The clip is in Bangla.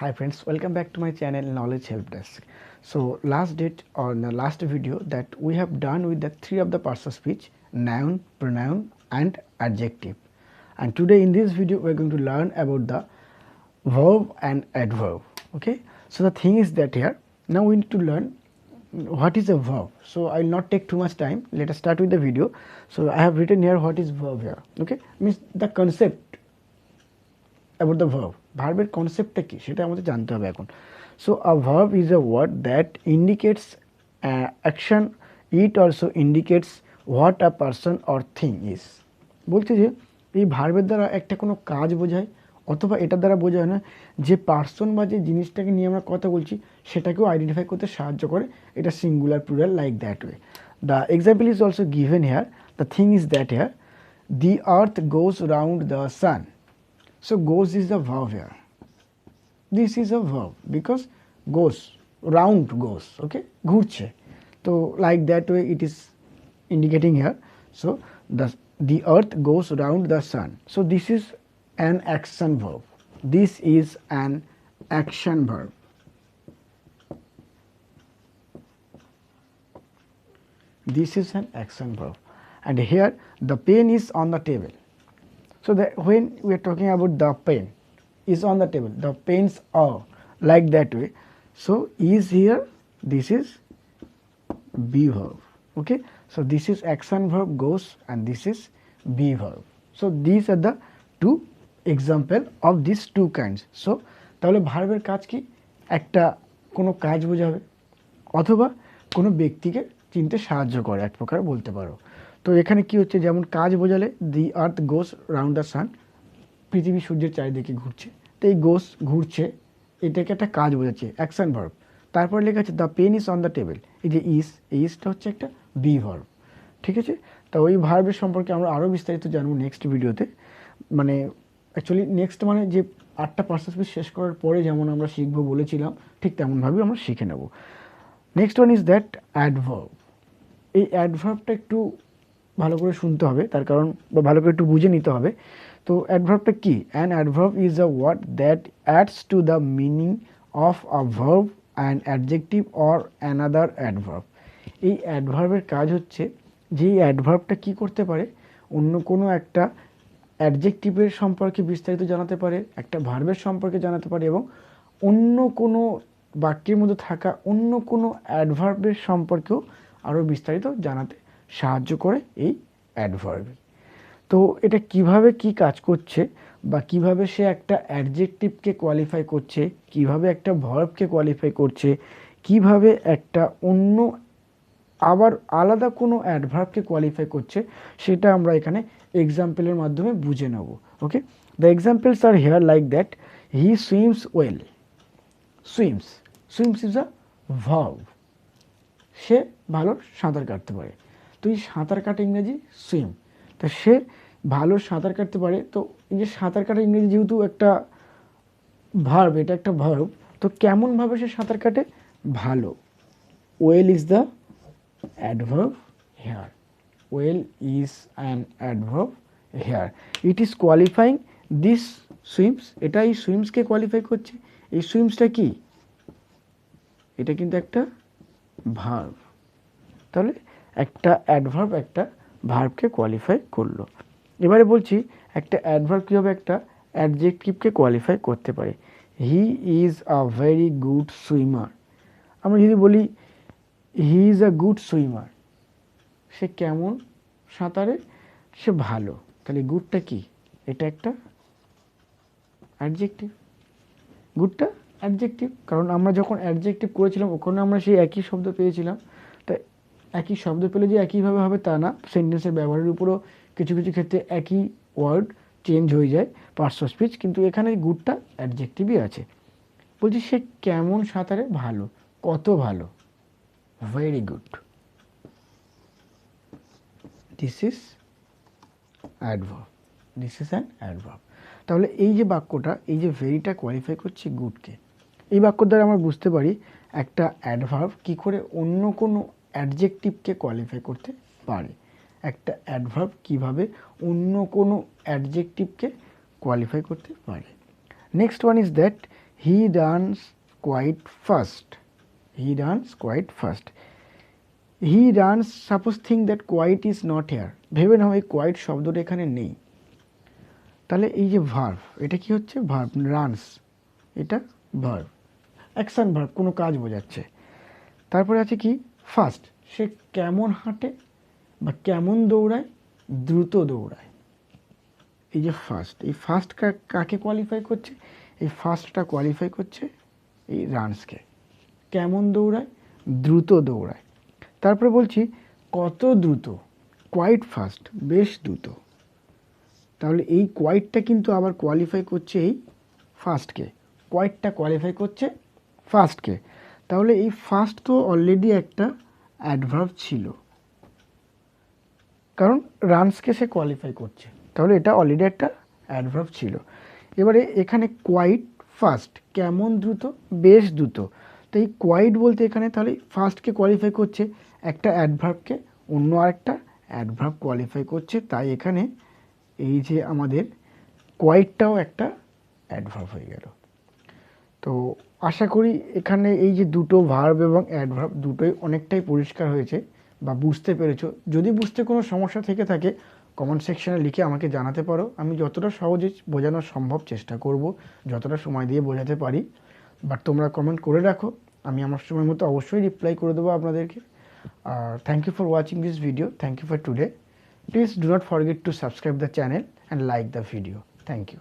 Hi friends, welcome back to my channel Knowledge Help Desk. So last date or in the last video that we have done with the three of the parts of speech, noun, pronoun and adjective. And today in this video we are going to learn about the verb and adverb. Okay, so the thing is that here now we need to learn what is a verb. So I will not take too much time. Let us start with the video. So I have written here what is verb here. Okay, means the concept about the verb. ভার্বের কনসেপ্টটা কি সেটা আমাদের জানতে হবে এখন। So a verb is a word that indicates action, it also indicates what a person or thing is. বলছে যে এই ভার্বের দ্বারা একটা কোনো কাজ বোঝায় অথবা এটার দ্বারা বোঝায় না যে পার্সন বা যে জিনিসটাকে নিয়ে আমরা কথা বলছি সেটাকেও আইডেন্টিফাই করতে সাহায্য করে। এটা singular plural like that way. The example is also given here. The thing is that here the earth goes round the sun. So goes is the verb here. This is a verb because goes, round goes, okay, ঘুরছে. So like that way it is indicating here. So the earth goes round the sun. So this is an action verb. This is an action verb. This is an action verb. And here the pen is on the table. So that when we are talking about the pen is on the table, the pens are like that way. So is here, this is be verb. Okay, so this is action verb goes and this is be verb. So these are the two example of these two kinds. So তাহলে ভার্বের কাজ কি? একটা কোনো কাজ বোঝাবে অথবা কোনো ব্যক্তিকে চিনতে সাহায্য করে, এক প্রকার বলতে পারো। তো এখানে কি হচ্ছে, যেমন কাজ বোঝালে দি আর্থ গোস রাউন্ড দ্য সান, পৃথিবী সূর্যের চারিদিকে ঘুরছে। তো এই গোস ঘুরছে এটাকে একটা কাজ বোঝাচ্ছে, অ্যাকশন ভার্ব। তারপর লেখা আছে the pen is on the table, এই যে ইজটা হচ্ছে একটা বি ভার্ব। ঠিক আছে, তো ওই ভার্বের সম্পর্কে আমরা আরও বিস্তারিত জানবো নেক্সট ভিডিওতে। মানে অ্যাকচুয়ালি নেক্সট মানে যে 8টা পার্সেন্ট স্পিচ শেষ করার পরে যেমন আমরা শিখবো বলেছিলাম ঠিক তেমনভাবেই আমরা শিখে নেব। Next one is that adverb. এই অ্যাডভার্বটা একটু ভালো করে শুনতে হবে, তার কারণ বা ভালো করে একটু বুঝে নিতে হবে। তো অ্যাডভার্বটা কি? An adverb is a word that adds to the meaning of a verb and adjective or another adverb. এই অ্যাডভার্বের কাজ হচ্ছে যে এই অ্যাডভার্বটা কী করতে পারে, অন্য কোনো একটা অ্যাডজেক্টিভের সম্পর্কে বিস্তারিত জানাতে পারে, একটা ভার্বের সম্পর্কে জানাতে পারে এবং অন্য কোনো বাক্যের মধ্যে থাকা অন্য কোনো অ্যাডভার্বের সম্পর্কেও আরও বিস্তারিত জানাতে সাহায্য করে এই অ্যাডভার্ব। তো এটা কিভাবে কি কাজ করছে বা কিভাবে সে একটা অ্যাডজেক্টিভকে কোয়ালিফাই করছে, কিভাবে একটা ভার্বকে কোয়ালিফাই করছে, কিভাবে একটা অন্য আবার আলাদা কোনো অ্যাডভার্বকে কোয়ালিফাই করছে, সেটা আমরা এখানে এক্সাম্পলের মাধ্যমে বুঝে নেব। Okay, the examples are here like that he swims well. Swims is a verb, সে ভালো সাঁতার কাটতে পারে। তো এই সাঁতার কাটা ইংরেজি সুইম, তো সে ভালো সাঁতার কাটতে পারে। তো এই যে সাঁতার কাটা ইংরেজি যেহেতু একটা ভার্ব, এটা একটা ভার্ব, তো কেমনভাবে সে সাঁতার কাটে? ভালো। Well is the adverb here. Well is an adverb here. It is qualifying this swims, এটা এই সুইমসকে কোয়ালিফাই করছে। এই সুইমসটা কি? এটা কিন্তু একটা ভার্ব। তাহলে একটা অ্যাডভার্ব একটা ভার্বকে কোয়ালিফাই করলো। এবারে বলছি একটা অ্যাডভার্ব কীভাবে একটা অ্যাডজেক্টিভকে কোয়ালিফাই করতে পারে। He is a very good swimmer. আমরা যদি বলি he is a good swimmer, সে কেমন সাঁতারে? সে ভালো। তাহলে গুডটা কি? এটা একটা অ্যাডজেক্টিভ। গুডটা অ্যাডজেক্টিভ, কারণ আমরা যখন অ্যাডজেক্টিভ করেছিলাম ওখানে আমরা সেই একই শব্দ পেয়েছিলাম। তাই একই শব্দ পেলে যে একইভাবে হবে তা না, সেন্টেন্সের ব্যবহারের উপরও কিছু কিছু ক্ষেত্রে একই ওয়ার্ড চেঞ্জ হয়ে যায় পার্টস অফ স্পিচ, কিন্তু এখানে গুডটা অ্যাডজেক্টিভই আছে। বলছি সে কেমন সাঁতারে? ভালো। কত ভালো? Very good. This is adverb, this is an adverb. তাহলে এই যে বাক্যটা, এই যে ভেরিটা কোয়ালিফাই করছে গুডকে, এই বাক্য দ্বারা আমরা বুঝতে পারি একটা অ্যাডভার্ব কী করে অন্য কোনো অ্যাডজেক্টিভকে কোয়ালিফাই করতে পারে। একটা অ্যাডভার্ব কিভাবে অন্য কোনো অ্যাডজেক্টিভকে কোয়ালিফাই করতে পারে। Next one is that he runs quite fast, he runs quite fast. He runs, suppose think that quite is not here, ভেবে নাও এই কোয়াইট শব্দটা এখানে নেই, তাহলে এই যে ভার্ব, এটা কি হচ্ছে ভার্ব, রানস এটা ভার্ব, অ্যাকশন ভার্ব, কোনো কাজ বোঝাচ্ছে। তারপরে আছে কি ফাস্ট, সে কেমন হাঁটে বা কেমন দৌড়ায়, দ্রুত দৌড়ায়। এই যে ফাস্ট, এই ফাস্ট কাকে কোয়ালিফাই করছে, এই ফাস্টটা কোয়ালিফাই করছে এই রানসকে। কেমন দৌড়ায়, দ্রুত দৌড়ায়। তারপরে বলছি কত দ্রুত, কোয়াইট ফাস্ট, বেশ দ্রুত। তাহলে এই কোয়াইটটা কিন্তু আবার কোয়ালিফাই করছে এই ফাস্টকে, কোয়াইটটা কোয়ালিফাই করছে ফাস্টকে। তাহলে এই ফাস্ট তো অলরেডি একটা অ্যাডভার্ব ছিল, কারণ রানসকে সে কোয়ালিফাই করছে, তাহলে এটা অলরেডি একটা অ্যাডভার্ব ছিল। এবারে এখানে কোয়াইট ফাস্ট, কেমন দ্রুত, বেশ দ্রুত। তো এই কোয়াইট বলতে এখানে তাহলে ফাস্টকে কোয়ালিফাই করছে একটা অ্যাডভার্বকে, অন্য আরেকটা অ্যাডভার্ব কোয়ালিফাই করছে, তাই এখানে এই যে আমাদের কোয়াইটটাও একটা অ্যাডভার্ব হয়ে গেল। তো আশা করি এখানে এই যে দুটো ভার্ব এবং অ্যাডভার্ব দুটোই অনেকটাই পরিষ্কার হয়েছে বা বুঝতে পেরেছো। যদি বুঝতে কোনো সমস্যা থেকে থাকে কমেন্ট সেকশানে লিখে আমাকে জানাতে পারো, আমি যতটা সহজে বোঝানো সম্ভব চেষ্টা করব, যতটা সময় দিয়ে বোঝাতে পারি। বাট তোমরা কমেন্ট করে রাখো, আমি আমার সময় মতো অবশ্যই রিপ্লাই করে দেবো আপনাদেরকে। আর thank you for watching this video, thank you for today. Please do not forget to subscribe the channel and like the video. Thank you.